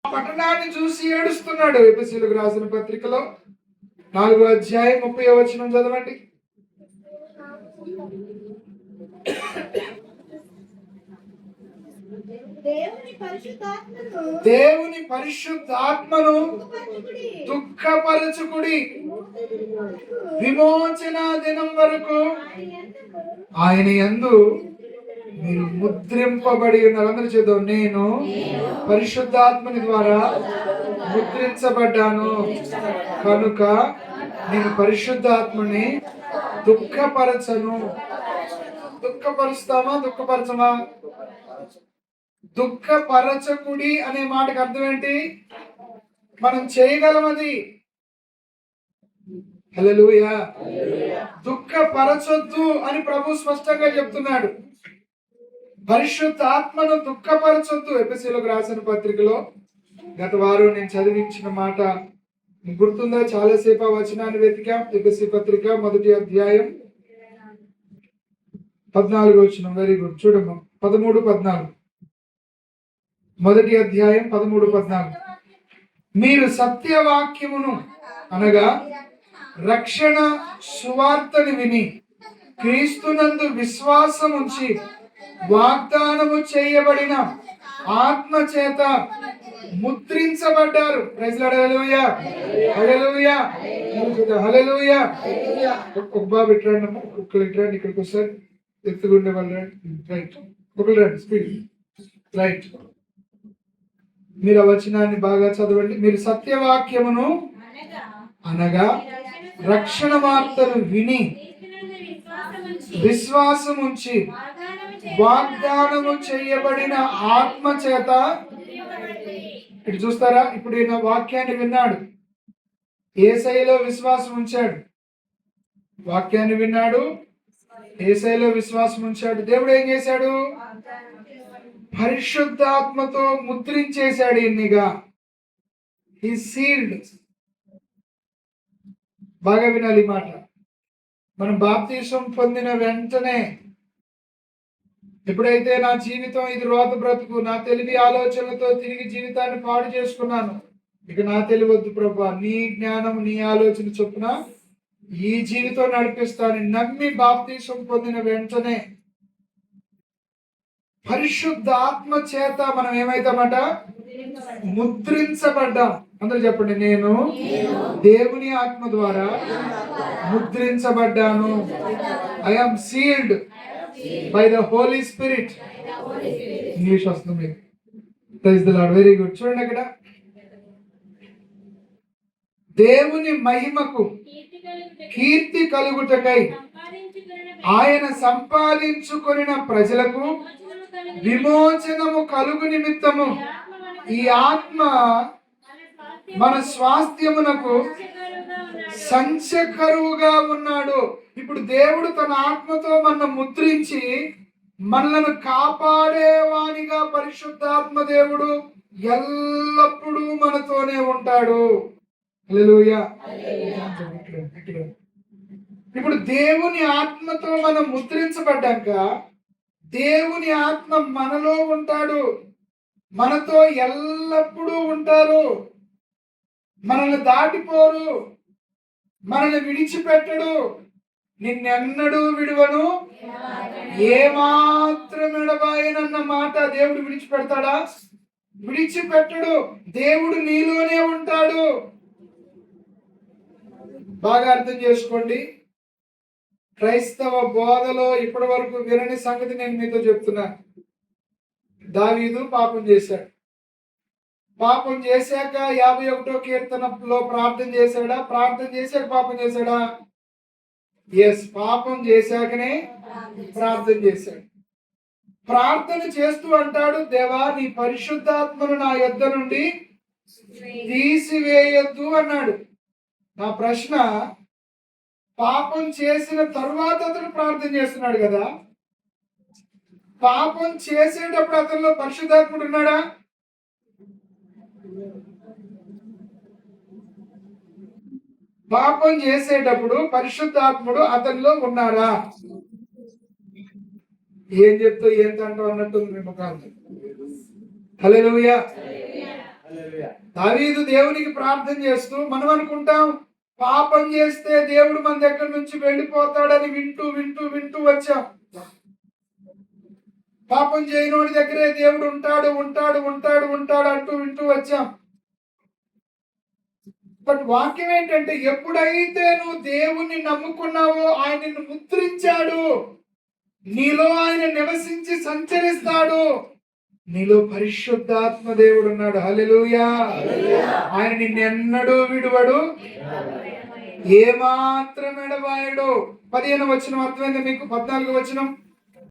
పట్టణాన్ని చూసి ఏడుస్తున్నాడు. ఎఫెసీయులకు రాసిన పత్రికలో 4:30 చదవండి. దేవుని పరిశుద్ధాత్మను దుఃఖపరచుకుడి, విమోచన దినం వరకు ఆయన యందు మీరు ముద్రింపబడి ఉన్నారు. అందరూ చేద్దాం. నేను పరిశుద్ధాత్మని ద్వారా ముద్రించబడ్డాను కనుక నేను పరిశుద్ధాత్మని దుఃఖపరచను. దుఃఖపరుస్తామా? దుఃఖపరచమా? దుఃఖపరచకుడి అనే మాటకు అర్థం ఏంటి? మనం చేయగలమది. హల్లెలూయా. దుఃఖపరచొద్దు అని ప్రభు స్పష్టంగా చెప్తున్నాడు. పరిశుద్ధ ఆత్మను దుఃఖపరచొద్దు. ఎఫెసీయులకు రాసిన పత్రికలో గత వారం నేను చదివించిన మాట గుర్తుందా? చాలాసేపు ఆ వచనాన్ని వెతికాం. ఎఫెసీ పత్రిక 1వ అధ్యాయం 14వ వచనం. Very good. చూడమ్మా, 13-14. 1వ అధ్యాయం 13-14. మీరు సత్యవాక్యమును అనగా రక్షణ సువార్తని విని క్రీస్తునందు విశ్వాసం ఉంచి వాగ్దానము చేయబడిన ఆత్మ చేత ముద్రించబడ్డారు. Praise lord. హల్లెలూయా, హల్లెలూయా, హల్లెలూయా. ఒక బాబు ఇట్రండి, ఒక్కరు ఇట్రండి, ఇక్కడికి వస్తారు. ఎత్తుకుండే వాళ్ళు రైట్, ఒకరు రండి, స్పీడ్ రైట్. మీరు ఆ వచనాన్ని బాగా చదవండి. మీరు సత్యవాక్యమును అనగా రక్షణ వార్తను విని విశ్వాసం ఉంచి వాగ్దానము చేయబడిన ఆత్మ చేత. ఇటు చూస్తారా? ఇప్పుడు ఈయన వాక్యాన్ని విన్నాడు, యేసయ్యలో విశ్వాసం ఉంచాడు. వాక్యాన్ని విన్నాడు, యేసయ్యలో విశ్వాసం ఉంచాడు. దేవుడు ఏం చేశాడు? పరిశుద్ధాత్మతో ముద్రించేశాడు ఈయన్నిగా. హి సీల్డ్. బాగా వినాలి ఈ మాట. మనం బాప్తీసం పొందిన వెంటనే ఎప్పుడైతే నా జీవితం ఇది రోత బ్రతుకు, నా తెలివి ఆలోచనలతో తిరిగి జీవితాన్ని పాడు చేసుకున్నాను, ఇక నా తెలివి వద్దు ప్రభా, నీ జ్ఞానం నీ ఆలోచన చొప్పున ఈ జీవితం నడిపిస్తాను నమ్మి బాప్తీసం పొందిన వెంటనే పరిశుద్ధ ఆత్మ చేత మనం ఏమైతామట? ముద్రించబడ్డాం. అందరూ చెప్పండి. నేను దేవుని ఆత్మ ద్వారా ముద్రించబడ్డాను. I am sealed by the holy spirit. English వస్తుంది. Praise the lord. Very good. చూడండి అక్కడ, దేవుని మహిమకు కీర్తి కలుగుటకై ఆయన సంపాదించుకొనిన ప్రజలకు విమోచనము కలుగు నిమిత్తము ఈ ఆత్మ మన స్వాస్థ్యమునకు సంచకరువుగా ఉన్నాడు. ఇప్పుడు దేవుడు తన ఆత్మతో మన ముద్రించి మనలను కాపాడేవానిగా పరిశుద్ధాత్మ దేవుడు ఎల్లప్పుడూ మనతోనే ఉంటాడు. హల్లెలూయా. ఇప్పుడు దేవుని ఆత్మతో మనం ముద్రించబడ్డాక దేవుని ఆత్మ మనలో ఉంటాడు, మనతో ఎల్లప్పుడూ ఉంటారు. మనల్ని దాటిపోరు, మనల్ని విడిచిపెట్టడు. నిన్నెన్నడూ విడువను, ఏమాత్రం ఎడబాయనన్న మాట దేవుడు విడిచిపెడతాడా? విడిచిపెట్టడు. దేవుడు నీలోనే ఉంటాడు. బాగా అర్థం చేసుకోండి. క్రైస్తవ బోధలో ఇప్పటి వరకు వినని సంగతి నేను మీతో చెప్తున్నా. దావీదు పాపం చేశాడు. పాపం చేశాక 51వ కీర్తనలో ప్రార్థన చేశాడా? ప్రార్థన చేశాక పాపం చేశాడా? ఎస్, పాపం చేశాకనే ప్రార్థన చేశాడు. ప్రార్థన చేస్తూ అంటాడు, దేవా నీ పరిశుద్ధాత్మను నా యొద్ద నుండి తీసివేయొద్దు అన్నాడు. నా ప్రశ్న, పాపం చేసిన తరువాత అతను ప్రార్థన చేస్తున్నాడు కదా, పాపం చేసేటప్పుడు అతనిలో పరిశుద్ధాత్ముడు ఉన్నాడా? పాపం చేసేటప్పుడు పరిశుద్ధాత్ముడు అతనిలో ఉన్నారా? ఏం చెప్తూ ఏంటంటూ అన్నట్టుంది మీ ముఖాలు. హల్లెలూయా. దావీదు దేవునికి ప్రార్థన చేస్తూ మనం అనుకుంటాం పాపం చేస్తే దేవుడు మన దగ్గర నుంచి వెళ్ళిపోతాడని వింటూ వింటూ వింటూ వచ్చాం. పాపం చేయనోడి దగ్గరే దేవుడు ఉంటాడు ఉంటాడు ఉంటాడు ఉంటాడు అంటూ వింటూ వచ్చాం. బట్ వాక్యం ఏంటంటే ఎప్పుడైతే నువ్వు దేవుణ్ణి నమ్ముకున్నావో ఆయన నిన్ను ముద్రించాడు, నీలో ఆయన నివసించి సంచరిస్తాడు, నీలో పరిశుద్ధాత్మ దేవుడు ఉన్నాడు. హల్లెలూయా. ఆయన నిన్నెన్నడూ విడువడు, ఏమాత్రం ఎడబాయడు. 15వ వచనం అర్థమైంది మీకు? 14వ వచనం